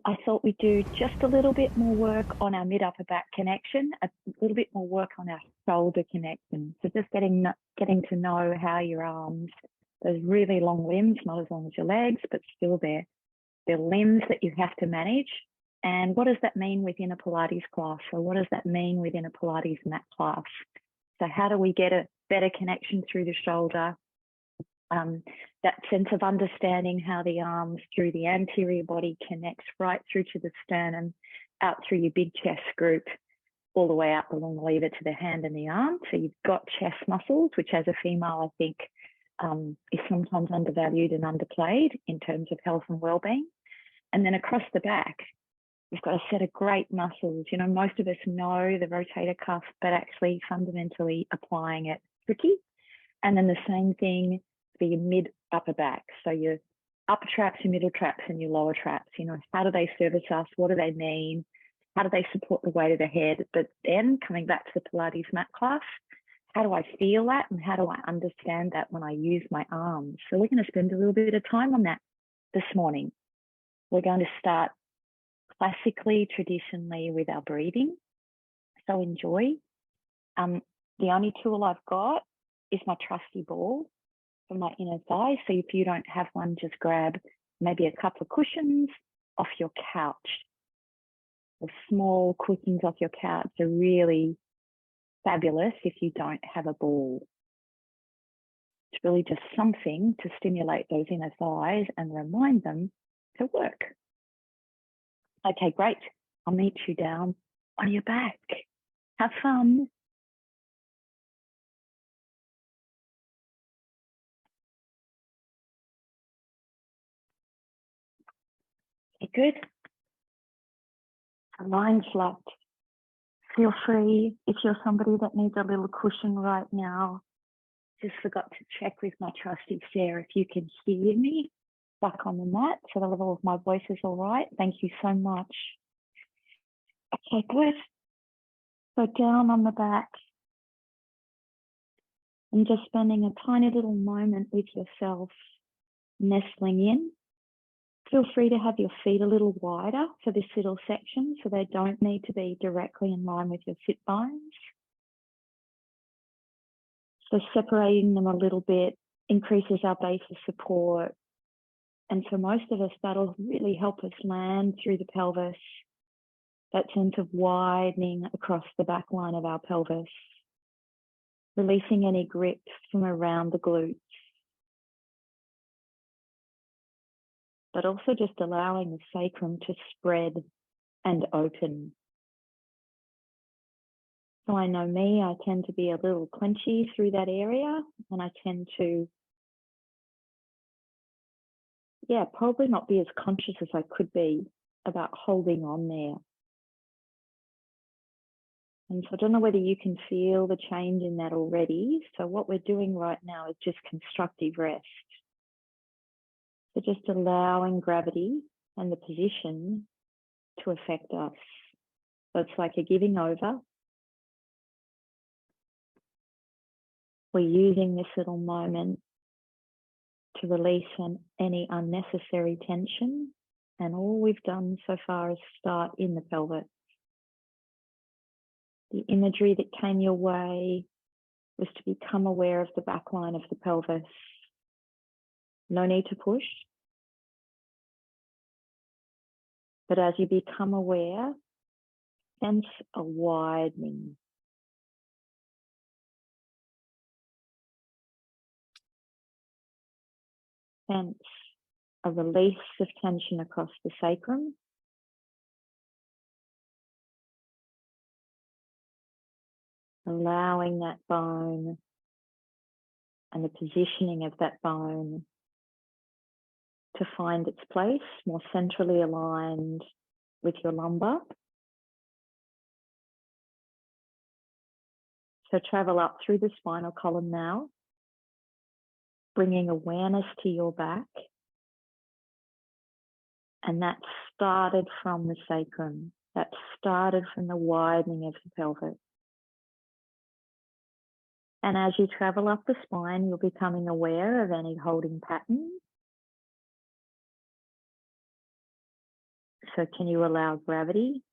I thought we'd do just a little bit more work on our mid-upper back connection, a little bit more work on our shoulder connection. So just getting to know how your arms, those really long limbs, not as long as your legs, but still they're limbs that you have to manage. And what does that mean within a Pilates class? So what does that mean within a Pilates mat class? So how do we get a better connection through the shoulder? That sense of understanding how the arms through the anterior body connects right through to the sternum, out through your big chest group, all the way up along the lever to the hand and the arm. So you've got chest muscles, which as a female, I think is sometimes undervalued and underplayed in terms of health and well-being. And then across the back, we've got a set of great muscles. You know, most of us know the rotator cuff, but actually fundamentally applying it tricky. And then the same thing for your mid-upper back. So your upper traps, your middle traps, and your lower traps. You know, how do they service us? What do they mean? How do they support the weight of the head? But then coming back to the Pilates mat class, how do I feel that and how do I understand that when I use my arms? So we're going to spend a little bit of time on that this morning. We're going to start classically, traditionally with our breathing. So enjoy. The only tool I've got is my trusty ball for my inner thigh. So if you don't have one, just grab maybe a couple of cushions off your couch. The small cushions off your couch are really fabulous if you don't have a ball. It's really just something to stimulate those inner thighs and remind them to work. Okay, great. I'll meet you down on your back. Have fun. Okay, good. Lying flat. Feel free, if you're somebody that needs a little cushion right now. Just forgot to check with my trusty Sarah if you can hear me back on the mat, so the level of my voice is all right. Thank you so much. Okay, good. So down on the back and just spending a tiny little moment with yourself, nestling in. Feel free to have your feet a little wider for this little section, so they don't need to be directly in line with your sit bones. So separating them a little bit increases our base of support. And for most of us, that'll really help us land through the pelvis, that sense of widening across the back line of our pelvis, releasing any grip from around the glutes, but also just allowing the sacrum to spread and open. So I know me, I tend to be a little clenchy through that area, and I tend to, probably not be as conscious as I could be about holding on there. And so I don't know whether you can feel the change in that already. So what we're doing right now is just constructive rest. So just allowing gravity and the position to affect us. So it's like a giving over. We're using this little moment to release any unnecessary tension. And all we've done so far is start in the pelvis. The imagery that came your way was to become aware of the back line of the pelvis. No need to push. But as you become aware, sense a widening. Sense a release of tension across the sacrum. Allowing that bone and the positioning of that bone to find its place, more centrally aligned with your lumbar. So travel up through the spinal column now, bringing awareness to your back. And that started from the sacrum. That started from the widening of the pelvis. And as you travel up the spine, you're becoming aware of any holding patterns. So can you allow gravity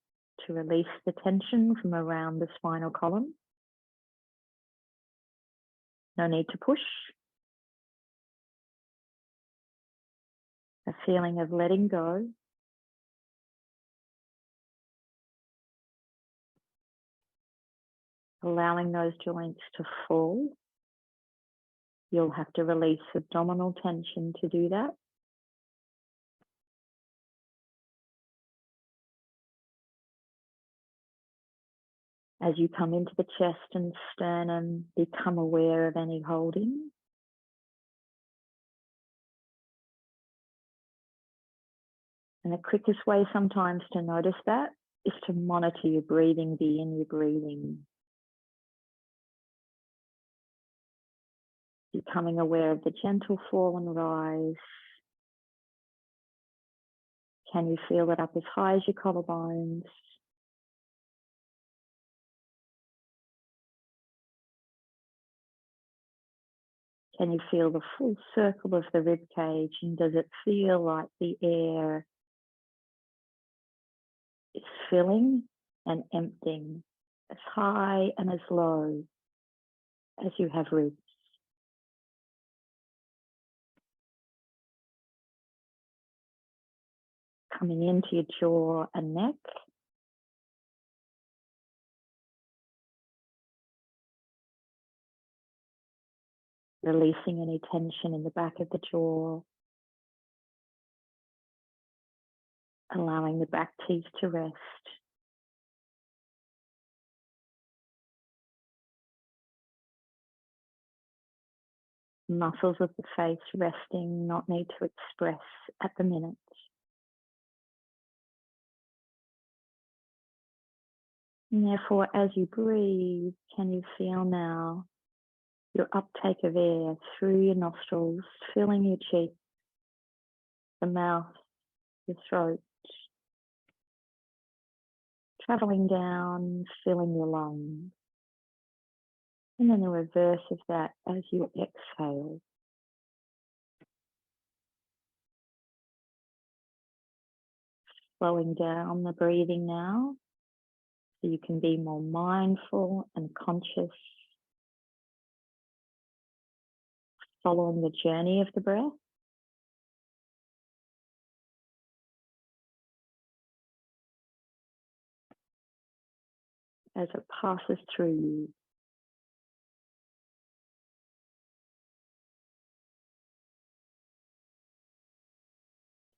to release the tension from around the spinal column? No need to push. A feeling of letting go. Allowing those joints to fall. You'll have to release abdominal tension to do that. As you come into the chest and sternum, become aware of any holding. And the quickest way sometimes to notice that is to monitor your breathing, be in your breathing. Becoming aware of the gentle fall and rise. Can you feel it up as high as your collarbones? Can you feel the full circle of the rib cage, and does it feel like the air is filling and emptying as high and as low as you have ribs? Coming into your jaw and neck. Releasing any tension in the back of the jaw. Allowing the back teeth to rest. Muscles of the face resting, not need to express at the minute. And therefore, as you breathe, can you feel now your uptake of air through your nostrils, filling your cheeks, the mouth, your throat, traveling down, filling your lungs. And then the reverse of that as you exhale. Slowing down the breathing now, so you can be more mindful and conscious, following the journey of the breath. As it passes through you.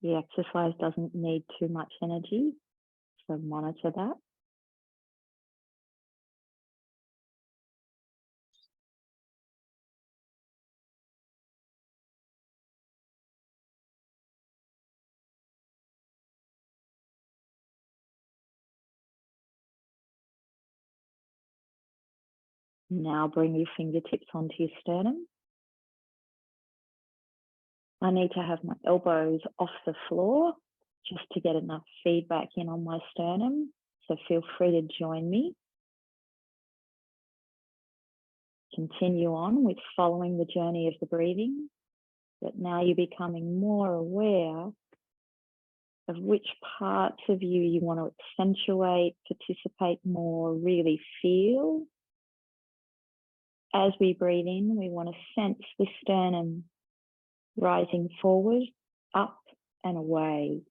The exercise doesn't need too much energy, so monitor that. Now bring your fingertips onto your sternum. I need to have my elbows off the floor just to get enough feedback in on my sternum. So feel free to join me. Continue on with following the journey of the breathing, but now you're becoming more aware of which parts of you want to accentuate, participate more, really feel. As we breathe in, we want to sense the sternum rising forward, up and away,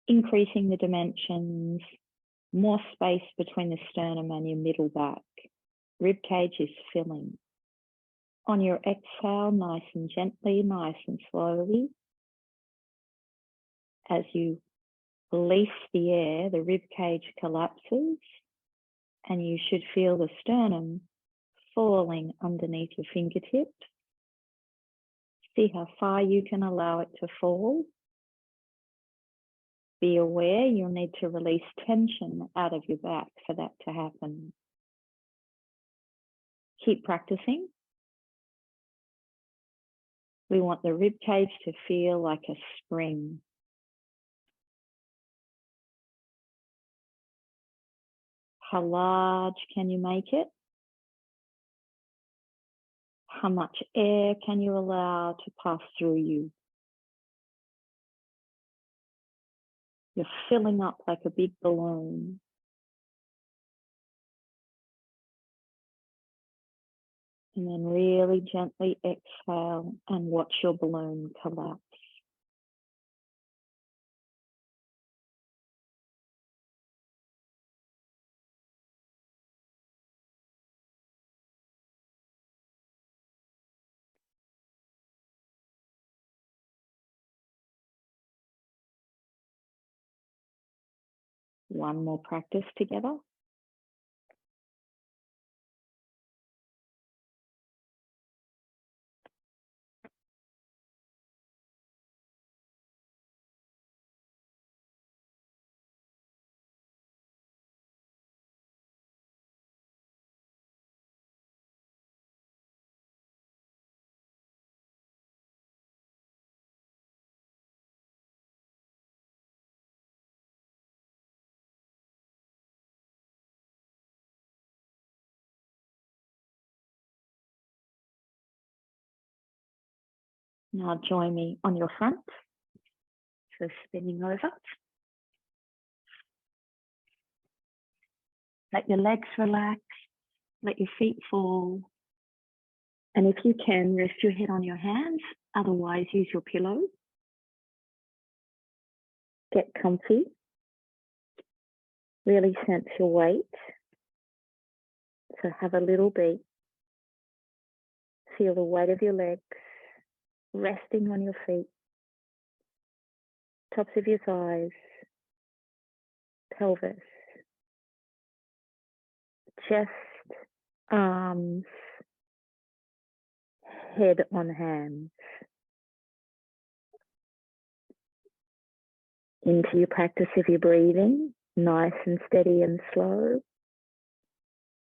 increasing the dimensions, more space between the sternum and your middle back. Rib cage is filling. On your exhale, nice and gently, nice and slowly, as you release the air, the rib cage collapses, and you should feel the sternum falling underneath your fingertips. See how far you can allow it to fall. Be aware you'll need to release tension out of your back for that to happen. Keep practicing. We want the rib cage to feel like a spring. How large can you make it? How much air can you allow to pass through you? You're filling up like a big balloon. And then really gently exhale and watch your balloon collapse. One more practice together. Now join me on your front. So spinning over. Let your legs relax. Let your feet fall. And if you can, rest your head on your hands. Otherwise, use your pillow. Get comfy. Really sense your weight. So have a little beat. Feel the weight of your legs resting on your feet. Tops of your thighs. Pelvis. Chest. Arms. Head on hands. Into your practice of your breathing. Nice and steady and slow.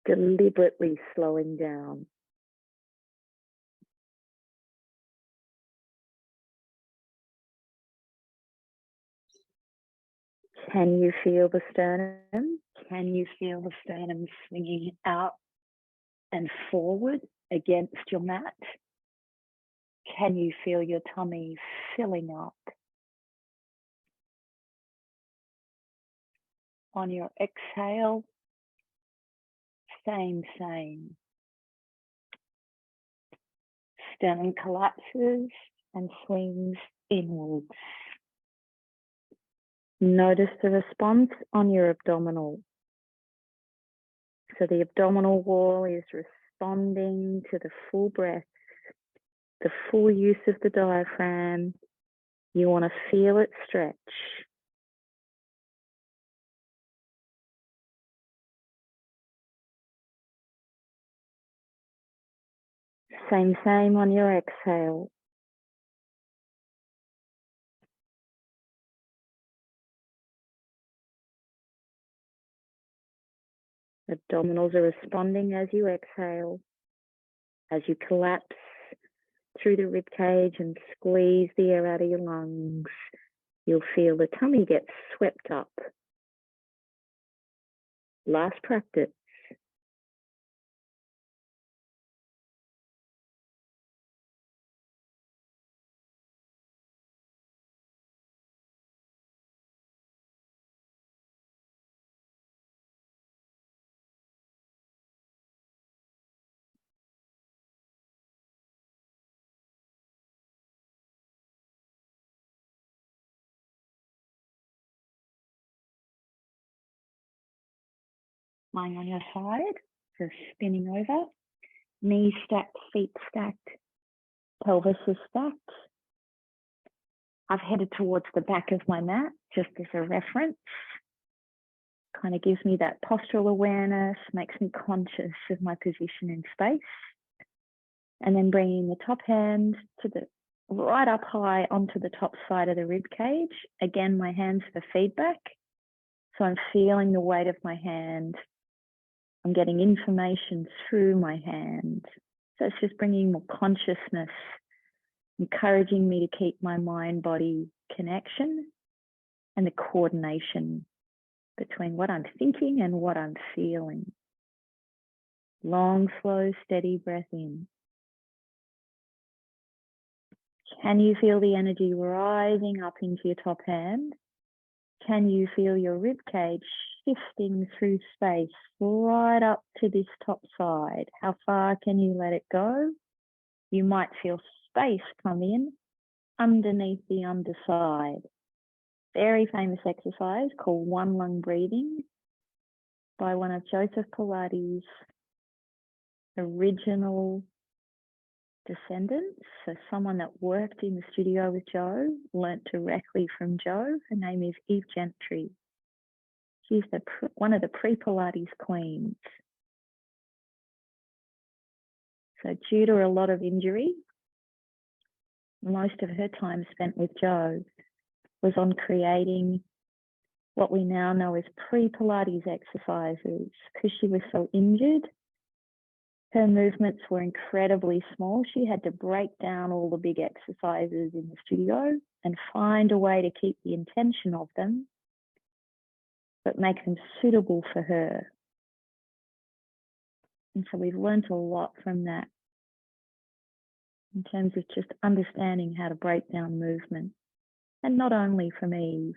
Deliberately slowing down. Can you feel the sternum? Can you feel the sternum swinging out and forward against your mat? Can you feel your tummy filling up? On your exhale, same. Sternum collapses and swings inwards. Notice the response on your abdominal. So the abdominal wall is responding to the full breath, the full use of the diaphragm. You want to feel it stretch. Same on your exhale. Abdominals are responding as you exhale. As you collapse through the rib cage and squeeze the air out of your lungs, you'll feel the tummy get swept up. Last practice. Lying on your side, so spinning over. Knees stacked, feet stacked, pelvis is stacked. I've headed towards the back of my mat, just as a reference. Kind of gives me that postural awareness, makes me conscious of my position in space. And then bringing the top hand to the right up high onto the top side of the rib cage. Again, my hands for feedback. So I'm feeling the weight of my hand. I'm getting information through my hand. So it's just bringing more consciousness, encouraging me to keep my mind-body connection and the coordination between what I'm thinking and what I'm feeling. Long, slow, steady breath in. Can you feel the energy rising up into your top hand? Can you feel your rib cage shifting through space right up to this top side? How far can you let it go? You might feel space come in underneath the underside. Very famous exercise called one lung breathing by one of Joseph Pilates' original descendants. So someone that worked in the studio with Joe, learnt directly from Joe. Her name is Eve Gentry. She's one of the pre-Pilates queens. So due to a lot of injury, most of her time spent with Joe was on creating what we now know as pre-Pilates exercises. Because she was so injured, her movements were incredibly small. She had to break down all the big exercises in the studio and find a way to keep the intention of them, but make them suitable for her. And so we've learned a lot from that in terms of just understanding how to break down movement. And not only from Eve,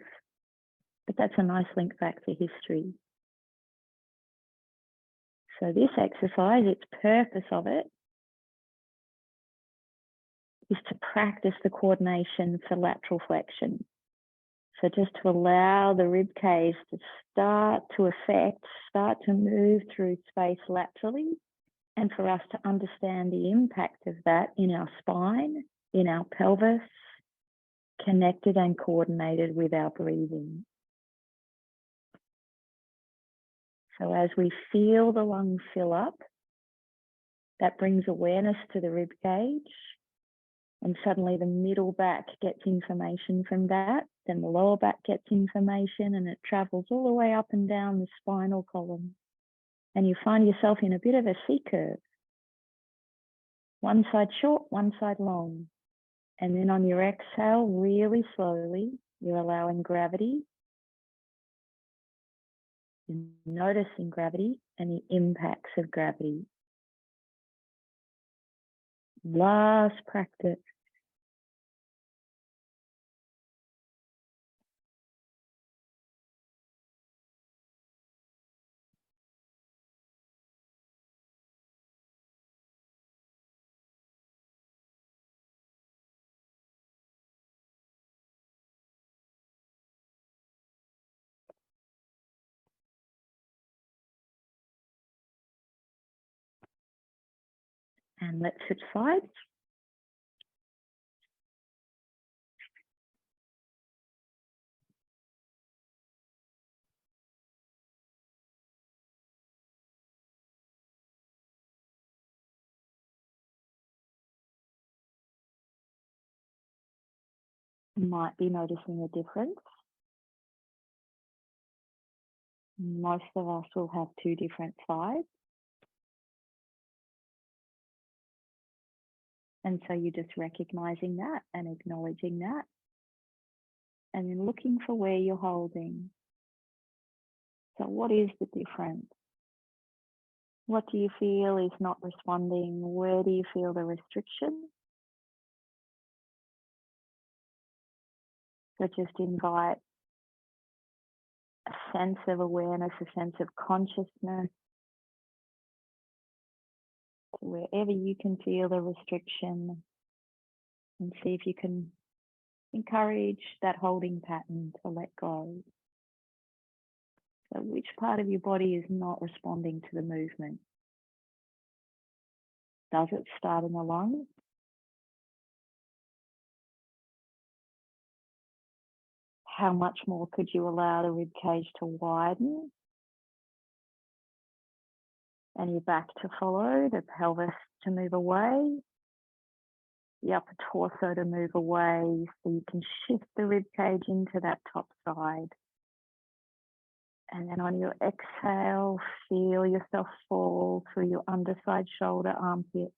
but that's a nice link back to history. So this exercise, its purpose of it is to practice the coordination for lateral flexion. So just to allow the rib cage to start to move through space laterally, and for us to understand the impact of that in our spine, in our pelvis, connected and coordinated with our breathing. So as we feel the lungs fill up, that brings awareness to the rib cage, and suddenly the middle back gets information from that, then the lower back gets information, and it travels all the way up and down the spinal column. And you find yourself in a bit of a C curve. One side short, one side long. And then on your exhale, really slowly, you're allowing gravity. You're noticing gravity and the impacts of gravity. Last practice. And let's subside. You might be noticing a difference. Most of us will have two different sides. And so you're just recognizing that and acknowledging that. And then looking for where you're holding. So what is the difference? What do you feel is not responding? Where do you feel the restriction? So just invite a sense of awareness, a sense of consciousness, to wherever you can feel the restriction, and see if you can encourage that holding pattern to let go. So which part of your body is not responding to the movement? Does it start in the lungs? How much more could you allow the rib cage to widen? And your back to follow, the pelvis to move away, the upper torso to move away, so you can shift the rib cage into that top side. And then on your exhale, feel yourself fall through your underside shoulder, armpit,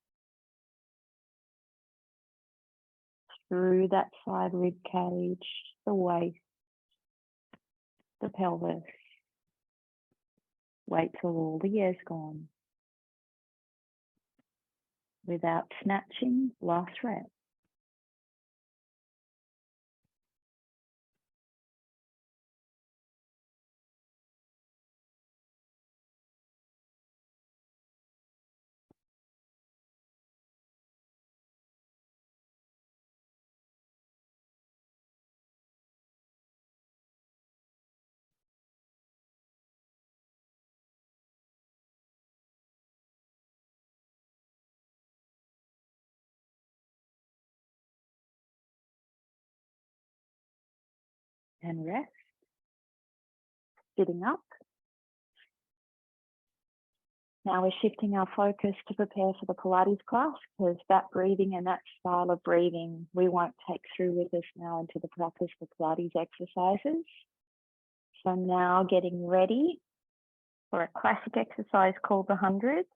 through that side rib cage, the waist, the pelvis. Wait till all the air's gone. Without snatching, last rep. and rest. Sitting up. Now we're shifting our focus to prepare for the Pilates class, because that breathing and that style of breathing we won't take through with us now into the practice of Pilates exercises. So now getting ready for a classic exercise called the hundreds.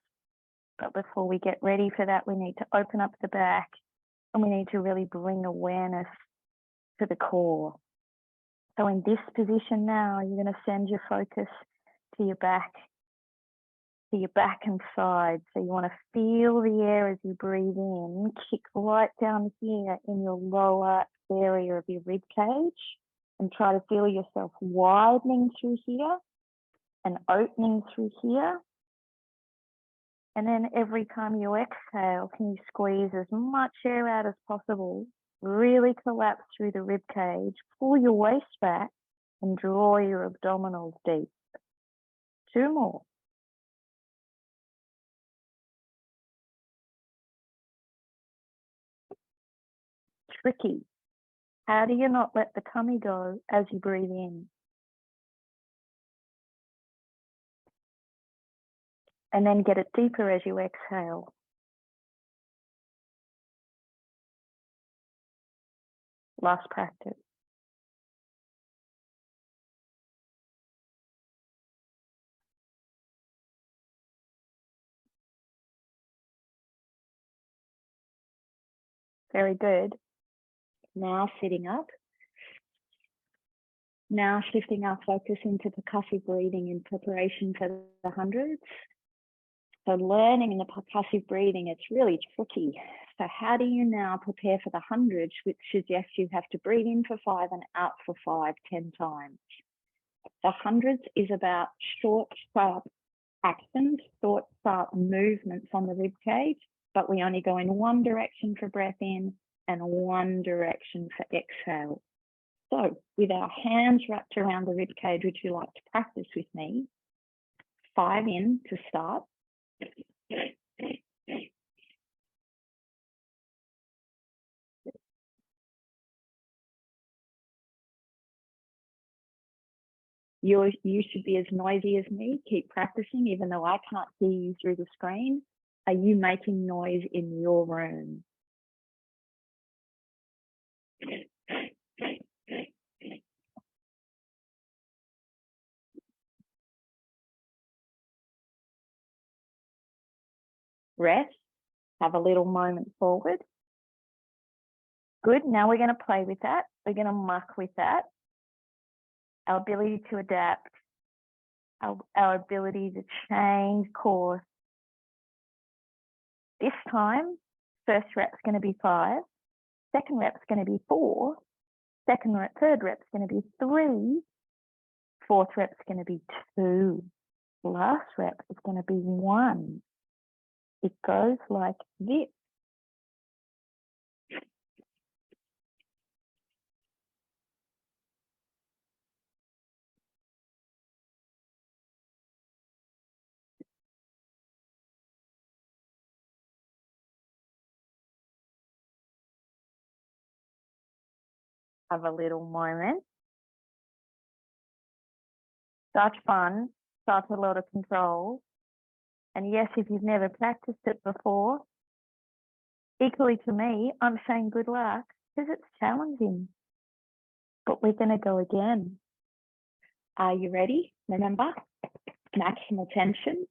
But before we get ready for that, we need to open up the back and we need to really bring awareness to the core. So in this position now, you're going to send your focus to your back and sides. So you want to feel the air as you breathe in, kick right down here in your lower area of your rib cage, and try to feel yourself widening through here and opening through here. And then every time you exhale, can you squeeze as much air out as possible? Really collapse through the rib cage, pull your waist back and draw your abdominals deep. 2 more. Tricky. How do you not let the tummy go as you breathe in? And then get it deeper as you exhale. Last practice. Very good. Now sitting up. Now shifting our focus into percussive breathing in preparation for the hundreds. So learning in the percussive breathing, it's really tricky. So how do you now prepare for the hundreds, which suggests you have to breathe in for 5 and out for 5, 10 times. The hundreds is about short, sharp actions, short, sharp movements on the rib cage, but we only go in one direction for breath in and one direction for exhale. So with our hands wrapped around the rib cage, would you like to practice with me? 5 in to start. You should be as noisy as me. Keep practicing, even though I can't see you through the screen. Are you making noise in your room? Rest. Have a little moment forward. Good. Now we're going to play with that. We're going to muck with that. Our ability to adapt. Our ability to change course. This time, first rep's going to be 5. Second rep's going to be 4. Third rep's going to be 3. Fourth rep's going to be 2. Last rep is going to be 1. It goes like this. Have a little moment. Such fun, such a lot of control. And yes, if you've never practiced it before, equally to me, I'm saying good luck, because it's challenging. But we're going to go again. Are you ready? Remember, maximal tension.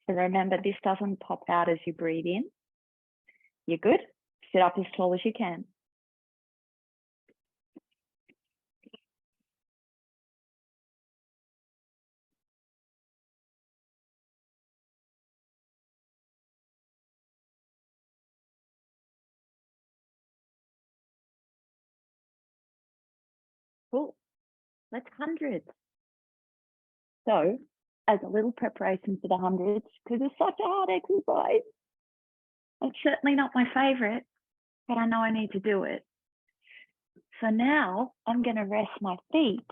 So remember, this doesn't pop out as you breathe in. You're good. Sit up as tall as you can. Cool. Let's hundreds. So, as a little preparation for the hundreds, because it's such a hard exercise, it's certainly not my favorite, but I know I need to do it. So now I'm going to rest my feet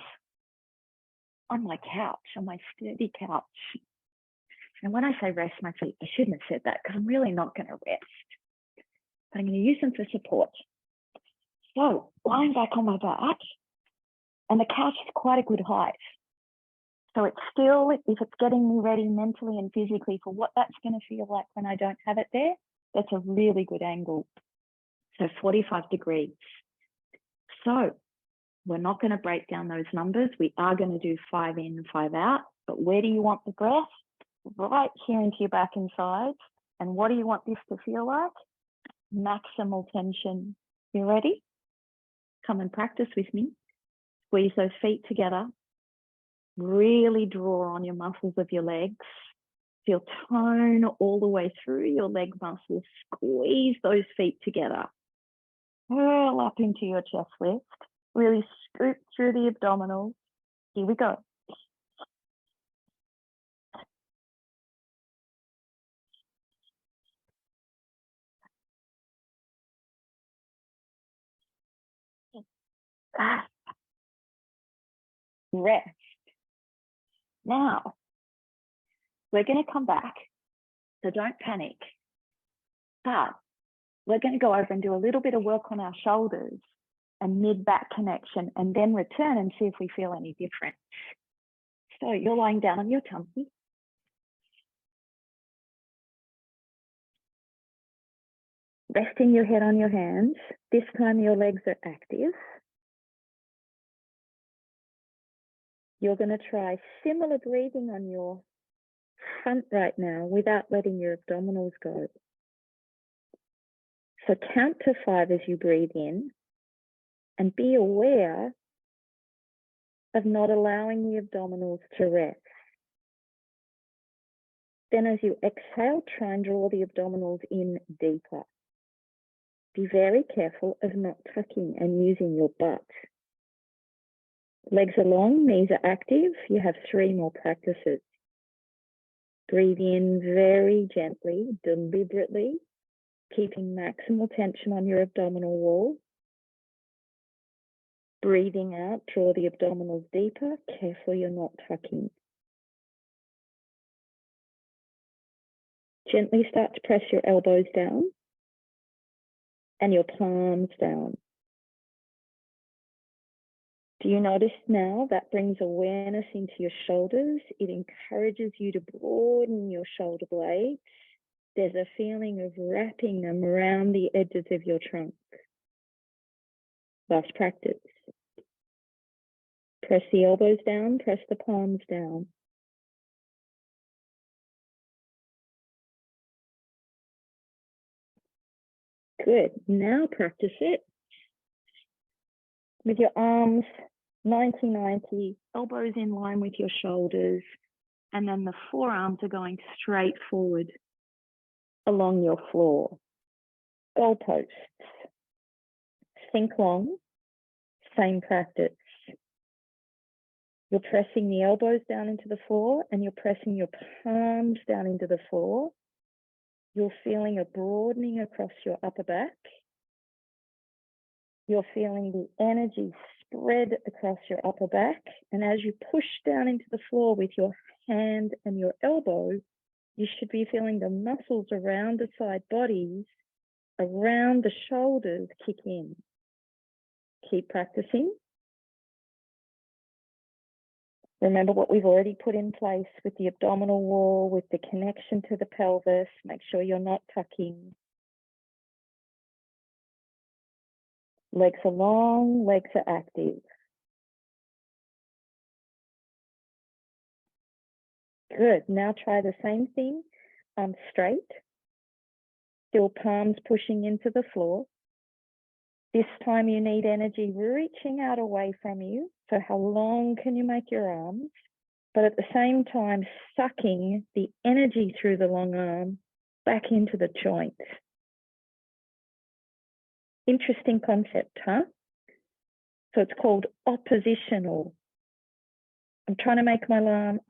on my couch, on my sturdy couch. And when I say rest my feet, I shouldn't have said that, because I'm really not going to rest. But I'm going to use them for support. So lying back on my back, And the couch is quite a good height. So it's still, if it's getting me ready mentally and physically for what that's going to feel like when I don't have it there, that's a really good angle. So 45 degrees. So we're not going to break down those numbers. We are going to do 5 in, 5 out. But where do you want the breath? Right here into your back and sides. And what do you want this to feel like? Maximal tension. You ready? Come and practice with me. Squeeze those feet together. Really draw on your muscles of your legs. Feel tone all the way through your leg muscles. Squeeze those feet together. Curl up into your chest lift. Really scoop through the abdominals. Here we go. Rest. Now, we're going to come back, so don't panic. But we're going to go over and do a little bit of work on our shoulders and mid-back connection, and then return and see if we feel any different. So you're lying down on your tummy. Resting your head on your hands. This time your legs are active. You're going to try similar breathing on your front right now without letting your abdominals go. So count to 5 as you breathe in, and be aware of not allowing the abdominals to rest. Then as you exhale, try and draw the abdominals in deeper. Be very careful of not tucking and using your butt. Legs are long, knees are active. You have 3 more practices. Breathe in very gently, deliberately, keeping maximal tension on your abdominal wall. Breathing out, draw the abdominals deeper. Careful you're not tucking. Gently start to press your elbows down and your palms down. Do you notice now that brings awareness into your shoulders? It encourages you to broaden your shoulder blades. There's a feeling of wrapping them around the edges of your trunk. Last practice. Press the elbows down, press the palms down. Good. Now practice it with your arms 90-90, elbows in line with your shoulders, and then the forearms are going straight forward along your floor. Goalposts. Think long, same practice. You're pressing the elbows down into the floor and you're pressing your palms down into the floor. You're feeling a broadening across your upper back. You're feeling the energy spread across your upper back. And as you push down into the floor with your hand and your elbow, you should be feeling the muscles around the side bodies, around the shoulders kick in. Keep practicing. Remember what we've already put in place with the abdominal wall, with the connection to the pelvis. Make sure you're not tucking. Legs are long, legs are active. Good. Now try the same thing. Arms straight. Still palms pushing into the floor. This time you need energy reaching out away from you. So how long can you make your arms? But at the same time, sucking the energy through the long arm back into the joint. Interesting concept, huh? So it's called oppositional. I'm trying to make my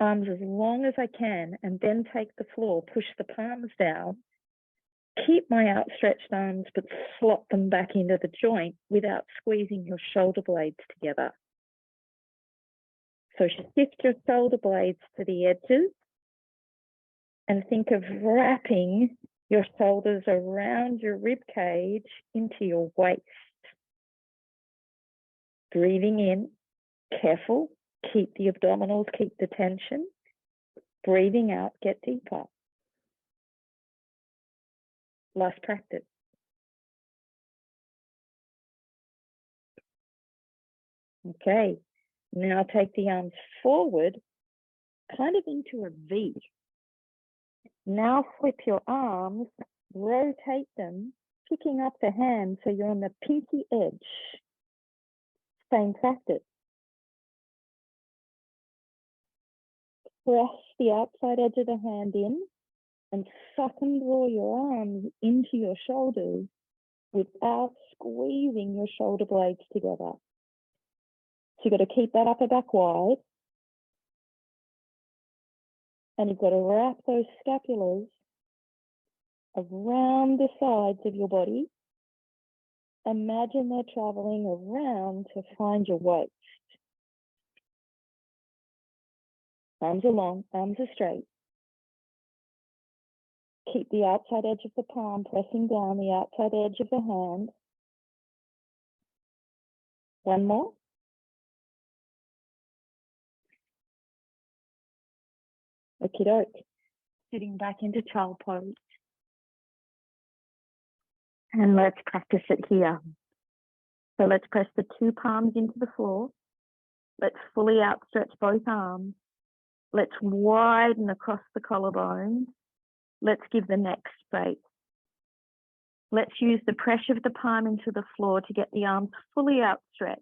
arms as long as I can and then take the floor, push the palms down, keep my outstretched arms, but slot them back into the joint without squeezing your shoulder blades together. So shift your shoulder blades to the edges and think of wrapping your shoulders around your rib cage into your waist. Breathing in. Careful, keep the abdominals, keep the tension. Breathing out, get deeper. Last practice. Okay, now take the arms forward, kind of into a V. Now flip your arms, rotate them, picking up the hand so you're on the pinky edge. Same practice. Press the outside edge of the hand in and suck and draw your arms into your shoulders without squeezing your shoulder blades together. So you've got to keep that upper back wide. And you've got to wrap those scapulars around the sides of your body. Imagine they're traveling around to find your waist. Arms are long, arms are straight. Keep the outside edge of the palm pressing down the outside edge of the hand. One more. Okie doke. Sitting back into child pose. And let's practice it here. So let's press the two palms into the floor. Let's fully outstretch both arms. Let's widen across the collarbone. Let's give the neck straight. Let's use the pressure of the palm into the floor to get the arms fully outstretched.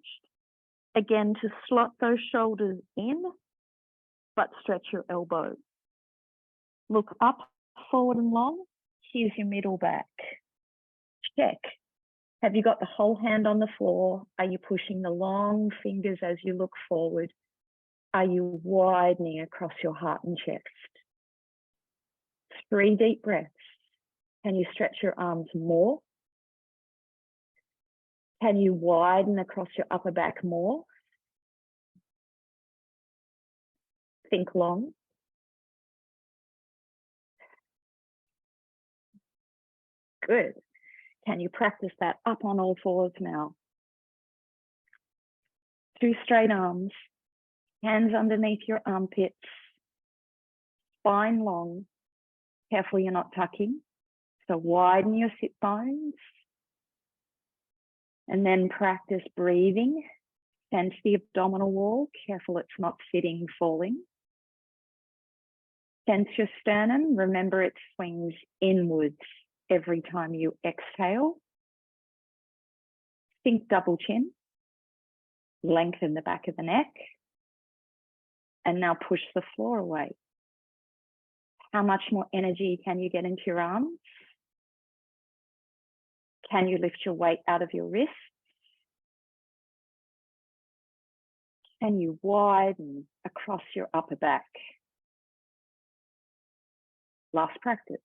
Again, to slot those shoulders in, but stretch your elbows. Look up, forward and long. Here's your middle back. Check. Have you got the whole hand on the floor? Are you pushing the long fingers as you look forward? Are you widening across your heart and chest? 3 deep breaths. Can you stretch your arms more? Can you widen across your upper back more? Think long. Good. Can you practice that up on all fours now? 2 straight arms, hands underneath your armpits, spine long. Careful you're not tucking. So widen your sit bones. And then practice breathing. Sense the abdominal wall. Careful it's not sitting, falling. Sense your sternum. Remember it swings inwards every time you exhale. Think double chin. Lengthen the back of the neck. And now push the floor away. How much more energy can you get into your arms? Can you lift your weight out of your wrists? Can you widen across your upper back? Last practice.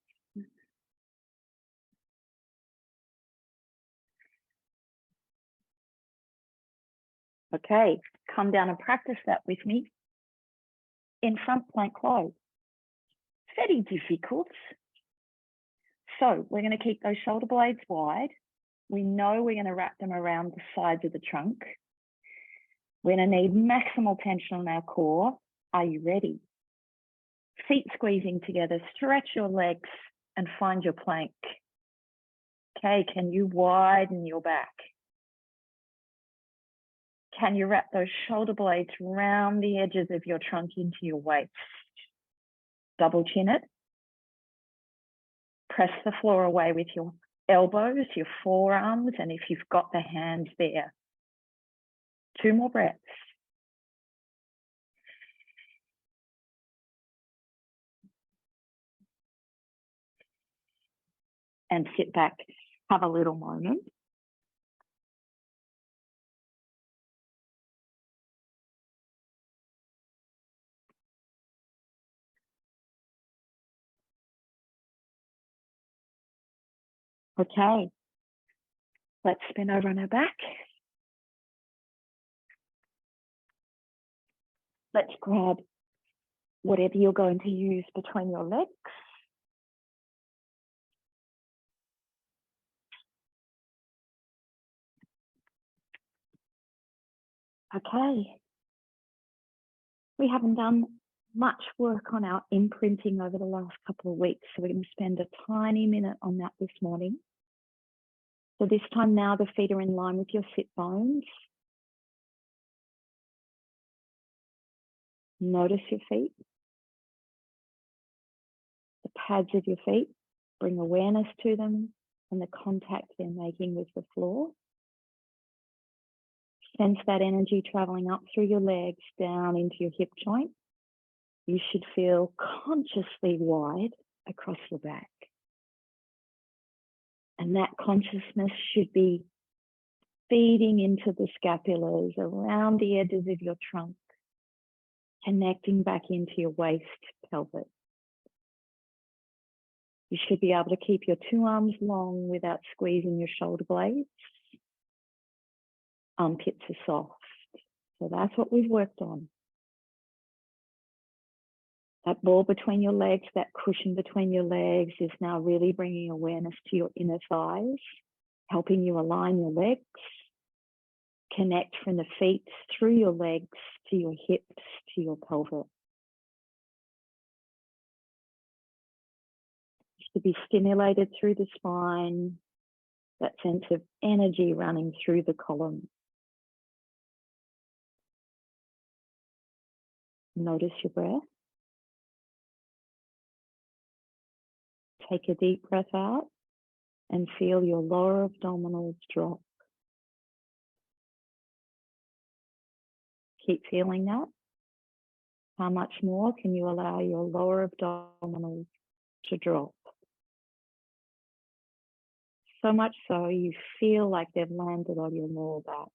Okay, come down and practice that with me in front plank lie. Very difficult. So we're going to keep those shoulder blades wide. We know we're going to wrap them around the sides of the trunk. We're going to need maximal tension on our core. Are you ready? Feet squeezing together, stretch your legs and find your plank. Okay, can you widen your back? Can you wrap those shoulder blades round the edges of your trunk into your waist? Double chin it. Press the floor away with your elbows, your forearms, and if you've got the hands there. 2 more breaths. And sit back, have a little moment. Okay, let's spin over on our back. Let's grab whatever you're going to use between your legs. Okay, We haven't done much work on our imprinting over the last couple of weeks, so we're going to spend a tiny minute on that this morning. So this time now, the feet are in line with your sit bones. Notice your feet, the pads of your feet. Bring awareness to them and the contact they're making with the floor. Sense that energy traveling up through your legs, down into your hip joint. You should feel consciously wide across your back. And that consciousness should be feeding into the scapulars, around the edges of your trunk, connecting back into your waist, pelvis. You should be able to keep your two arms long without squeezing your shoulder blades. Armpits are soft. So that's what we've worked on. That ball between your legs, that cushion between your legs is now really bringing awareness to your inner thighs, helping you align your legs, connect from the feet through your legs to your hips, to your pelvis. To be stimulated through the spine, that sense of energy running through the column. Notice your breath. Take a deep breath out and feel your lower abdominals drop. Keep feeling that. How much more can you allow your lower abdominals to drop? So much so you feel like they've landed on your lower back.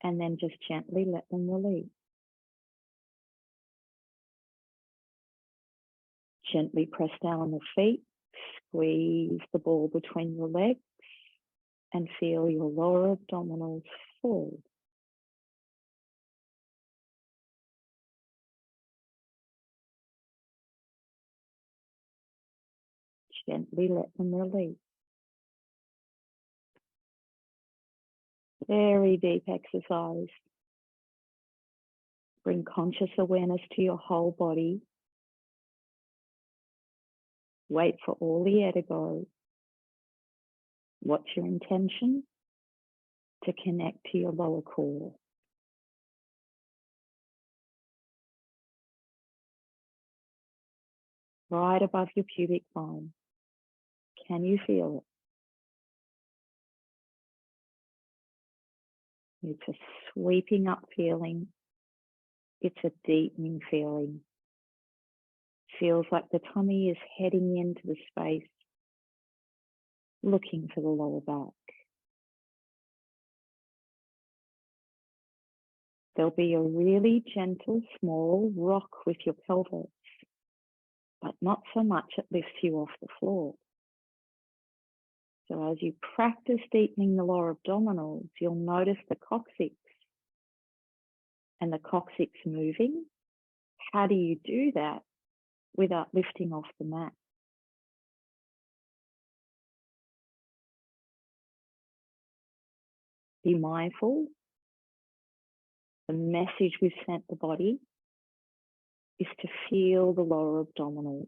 And then just gently let them release. Gently press down on the feet, squeeze the ball between your legs, and feel your lower abdominals fall. Gently let them release. Very deep exercise. Bring conscious awareness to your whole body. Wait for all the air to go. What's your intention? To connect to your lower core. Right above your pubic bone. Can you feel it? It's a sweeping up feeling. It's a deepening feeling. Feels like the tummy is heading into the space, looking for the lower back. There'll be a really gentle, small rock with your pelvis, but not so much it lifts you off the floor. So as you practice deepening the lower abdominals, you'll notice the coccyx and the coccyx moving. How do you do that without lifting off the mat? Be mindful. The message we've sent the body is to feel the lower abdominals.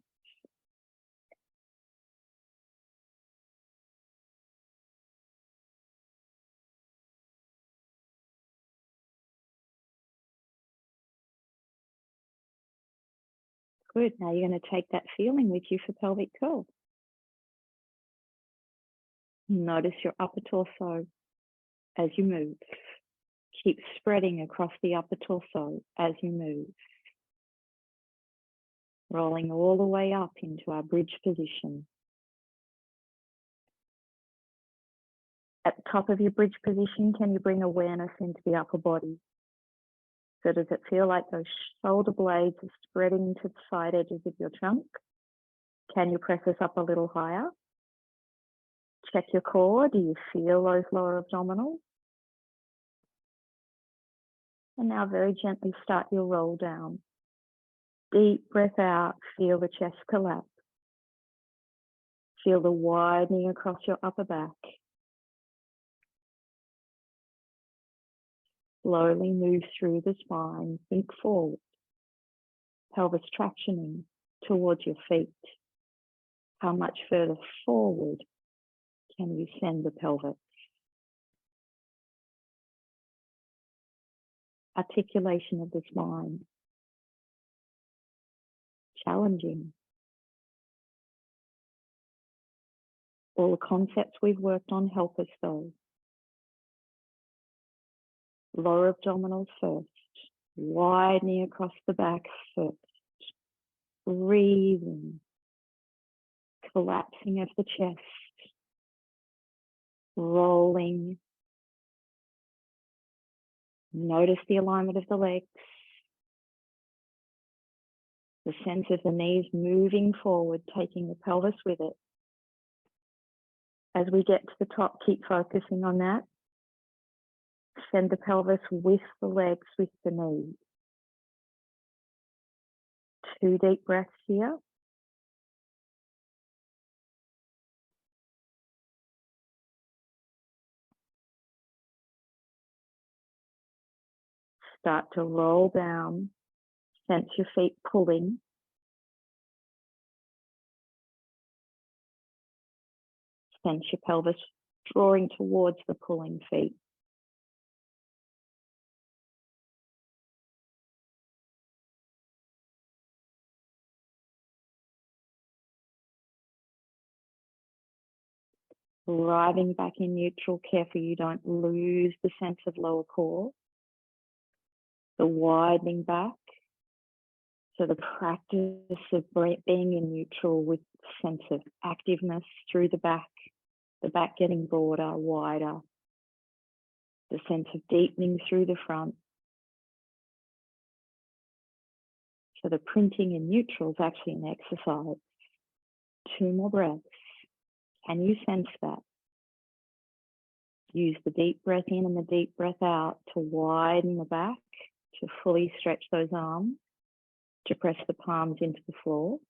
Good. Now you're going to take that feeling with you for pelvic curl. Notice your upper torso as you move. Keep spreading across the upper torso as you move. Rolling all the way up into our bridge position. At the top of your bridge position, can you bring awareness into the upper body? So does it feel like those shoulder blades are spreading to the side edges of your trunk? Can you press this up a little higher? Check your core. Do you feel those lower abdominals? And now very gently start your roll down. Deep breath out. Feel the chest collapse. Feel the widening across your upper back. Slowly move through the spine, think forward, pelvis tractioning towards your feet. How much further forward can you send the pelvis? Articulation of the spine. Challenging. All the concepts we've worked on help us though. Lower abdominals first, widening across the back first, breathing, collapsing of the chest, rolling. Notice the alignment of the legs, the sense of the knees moving forward, taking the pelvis with it. As we get to the top, keep focusing on that. Send the pelvis with the legs, with the knees. 2 deep breaths here. Start to roll down. Sense your feet pulling. Sense your pelvis drawing towards the pulling feet. Arriving back in neutral, careful you don't lose the sense of lower core. The widening back. So the practice of being in neutral with sense of activeness through the back getting broader, wider. The sense of deepening through the front. So the printing in neutral is actually an exercise. 2 more breaths. Can you sense that? Use the deep breath in and the deep breath out to widen the back, to fully stretch those arms, to press the palms into the floor.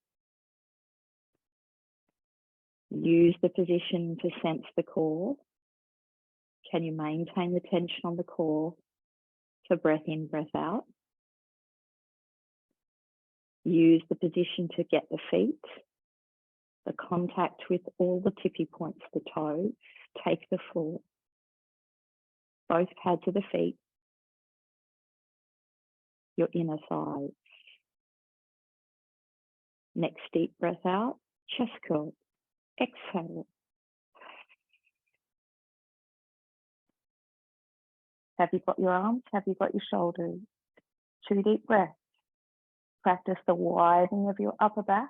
Use the position to sense the core. Can you maintain the tension on the core? So breath in, breath out. Use the position to get the feet, the contact with all the tippy points, the toes. Take the floor. Both pads of the feet, your inner thighs. Next deep breath out, chest curl. Exhale. Have you got your arms? Have you got your shoulders? 2 deep breaths. Practice the widening of your upper back,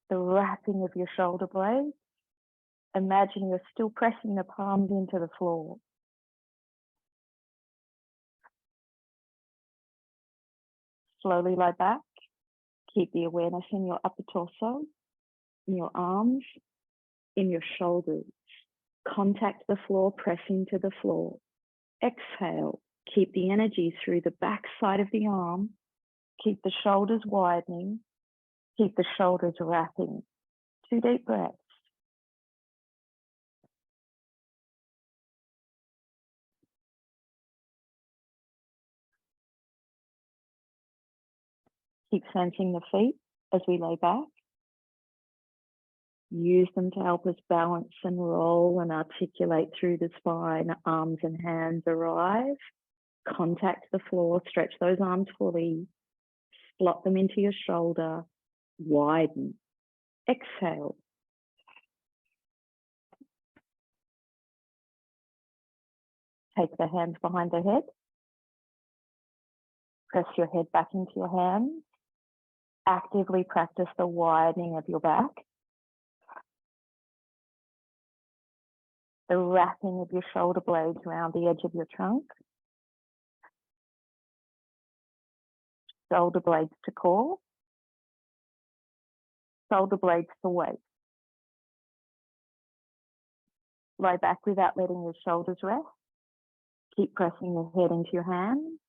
the wrapping of your shoulder blades. Imagine you're still pressing the palms into the floor. Slowly lie back. Keep the awareness in your upper torso, in your arms, in your shoulders. Contact the floor, press into the floor. Exhale. Keep the energy through the back side of the arm. Keep the shoulders widening. Keep the shoulders wrapping. 2 deep breaths. Keep sensing the feet as we lay back. Use them to help us balance and roll and articulate through the spine. Arms and hands arrive. Contact the floor. Stretch those arms fully. Slot them into your shoulder. Widen. Exhale. Take the hands behind the head. Press your head back into your hands. Actively practice the widening of your back. The wrapping of your shoulder blades around the edge of your trunk. Shoulder blades to core. Shoulder blades to waist. Lie back without letting your shoulders rest. Keep pressing your head into your hands,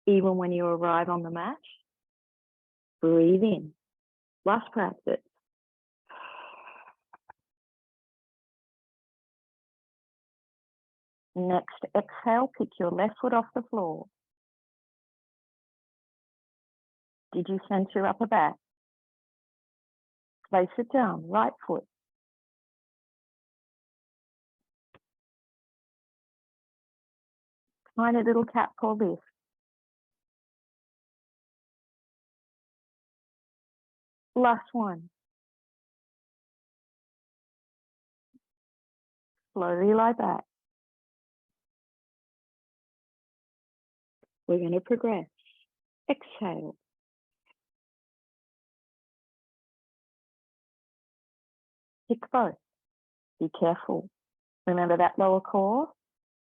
even when you arrive on the mat. Breathe in. Last practice. Next exhale, pick your left foot off the floor. Did you center your upper back? Place it down, right foot. Tiny little cat paw lift. Last one. Slowly lie back. We're going to progress. Exhale. Pick both. Be careful. Remember that lower core?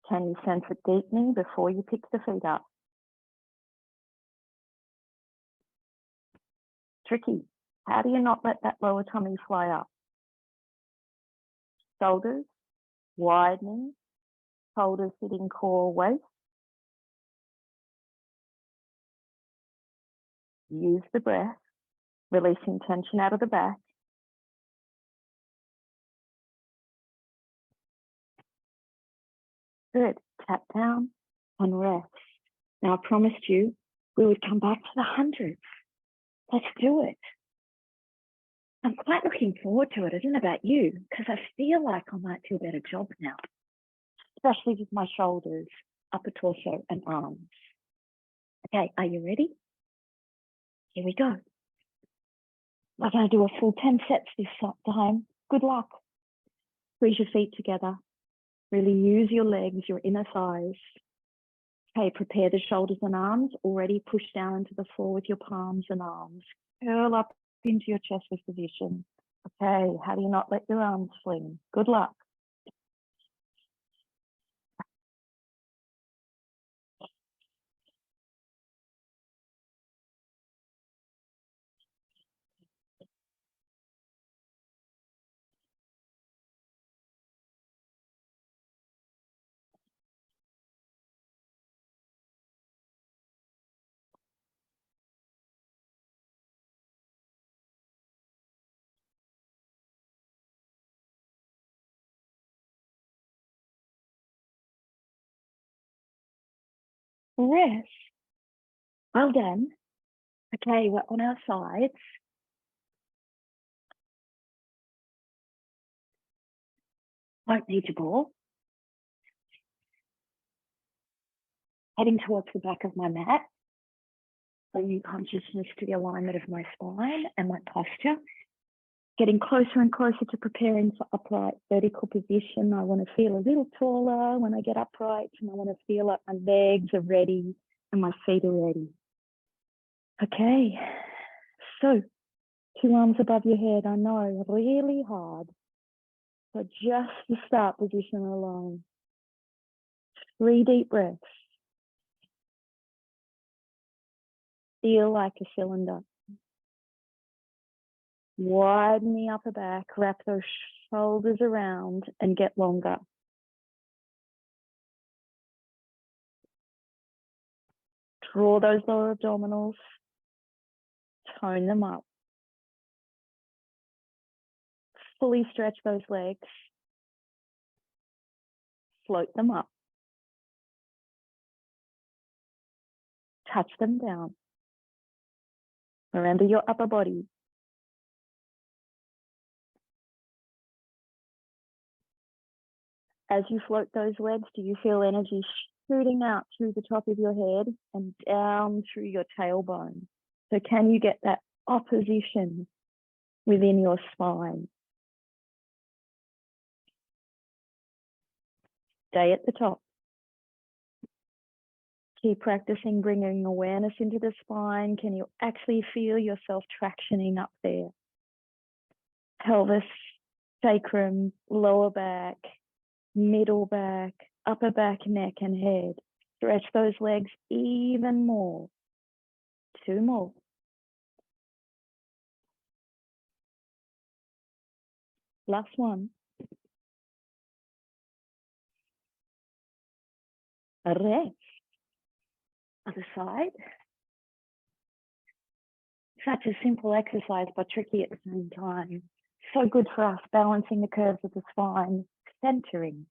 Can you sense it deepening before you pick the feet up? Tricky. How do you not let that lower tummy fly up? Shoulders widening, shoulders sitting core waist. Use the breath, releasing tension out of the back. Good. Tap down and rest. Now, I promised you we would come back to the hundreds. Let's do it. I'm quite looking forward to it. I don't know about you, because I feel like I might do a better job now, especially with my shoulders, upper torso, and arms. Okay, are you ready? Here we go. We're going to do a full 10 sets this time. Good luck. Squeeze your feet together. Really use your legs, your inner thighs. Okay, prepare the shoulders and arms. Already push down into the floor with your palms and arms. Curl up into your chest position. Okay, how do you not let your arms fling? Good luck. Rest. Well done. Okay, we're on our sides. Won't need to ball. Heading towards the back of my mat. Bringing consciousness to the alignment of my spine and my posture. Getting closer and closer to preparing for upright vertical position. I want to feel a little taller when I get upright, and I want to feel like my legs are ready and my feet are ready. Okay, so 2 arms above your head. I know, really hard. So just the start position alone. 3 deep breaths. Feel like a cylinder. Widen the upper back, wrap those shoulders around and get longer. Draw those lower abdominals, tone them up. Fully stretch those legs, float them up. Touch them down. Remember your upper body. As you float those legs, do you feel energy shooting out through the top of your head and down through your tailbone? So can you get that opposition within your spine? Stay at the top. Keep practicing bringing awareness into the spine. Can you actually feel yourself tractioning up there? Pelvis, sacrum, lower back, middle back, upper back, neck, and head. Stretch those legs even more. 2 more. Last one. Rest. Other side. Such a simple exercise, but tricky at the same time. So good for us, balancing the curves of the spine, centering.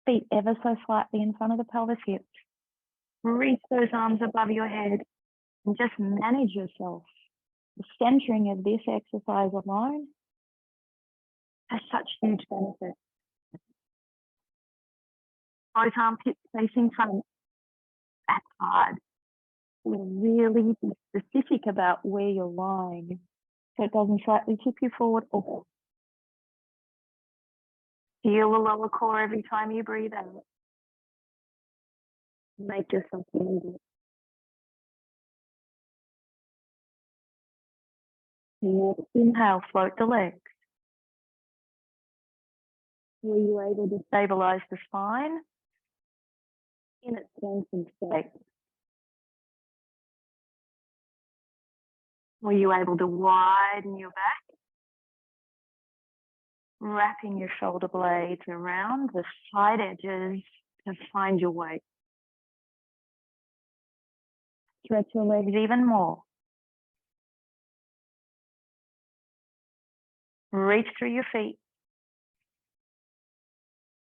Feet ever so slightly in front of the pelvis, hips. Reach those arms above your head and just manage yourself. The centering of this exercise alone has such huge benefits. Both armpits facing front, back hard. Really be specific about where you're lying so it doesn't slightly tip you forward or feel the lower core every time you breathe out. Make yourself easy. Inhale, float the legs. Were you able to stabilize the spine in its strengthened state? Were you able to widen your back? Wrapping your shoulder blades around the side edges to find your weight. Stretch your legs even more. Reach through your feet.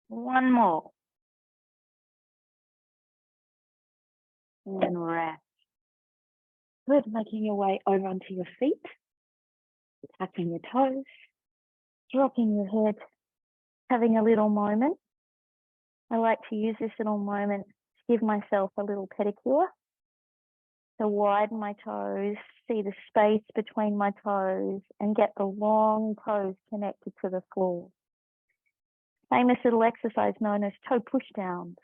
One more. And rest. Good, making your way over onto your feet. Tucking your toes. Dropping your head. Having a little moment. I like to use this little moment to give myself a little pedicure. To widen my toes, see the space between my toes, and get the long toes connected to the floor. Famous little exercise known as toe push downs.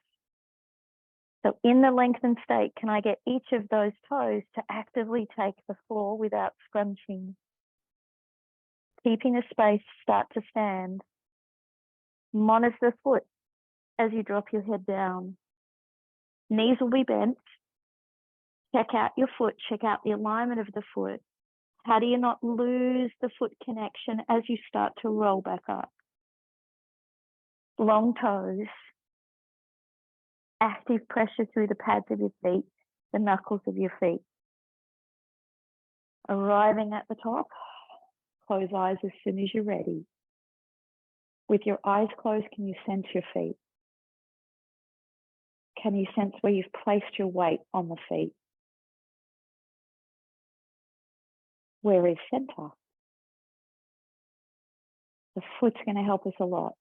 So in the lengthened state, can I get each of those toes to actively take the floor without scrunching? Keeping the space, start to stand. Monitor the foot as you drop your head down. Knees will be bent. Check out your foot, check out the alignment of the foot. How do you not lose the foot connection as you start to roll back up? Long toes. Active pressure through the pads of your feet, the knuckles of your feet. Arriving at the top, close eyes as soon as you're ready. With your eyes closed, can you sense your feet? Can you sense where you've placed your weight on the feet? Where is center? The foot's going to help us a lot.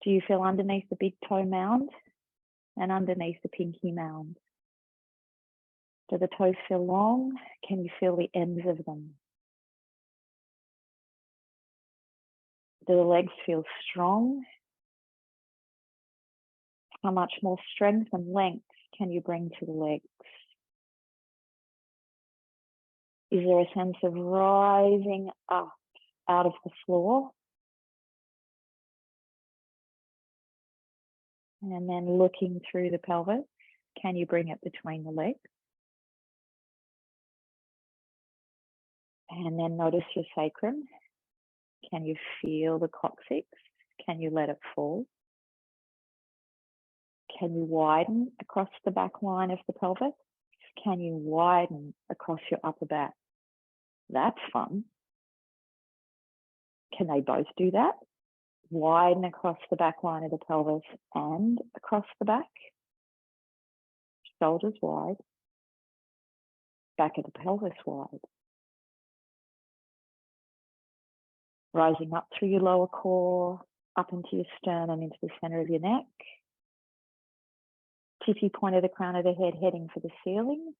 Do you feel underneath the big toe mound and underneath the pinky mound? Do the toes feel long? Can you feel the ends of them? Do the legs feel strong? How much more strength and length can you bring to the legs? Is there a sense of rising up out of the floor? And then looking through the pelvis, can you bring it between the legs? And then notice your sacrum. Can you feel the coccyx? Can you let it fall? Can you widen across the back line of the pelvis? Can you widen across your upper back? That's fun. Can they both do that? Widen across the back line of the pelvis and across the back. Shoulders wide. Back of the pelvis wide. Rising up through your lower core, up into your sternum, into the center of your neck. Tippy point of the crown of the head heading for the ceiling.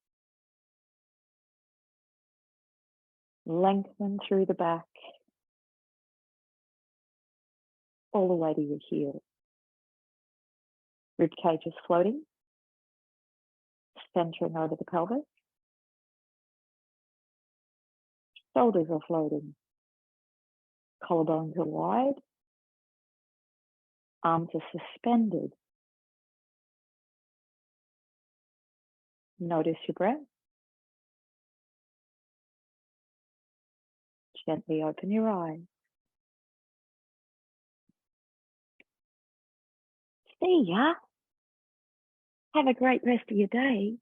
Lengthen through the back. All the way to your heel. Rib cage is floating. Centering over the pelvis. Shoulders are floating. Collarbones are wide. Arms are suspended. Notice your breath. Gently open your eyes. See ya. Have a great rest of your day.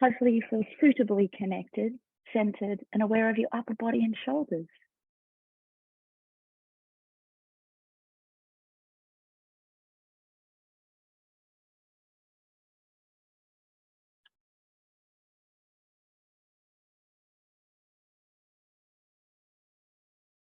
Hopefully you feel suitably connected, centered, and aware of your upper body and shoulders.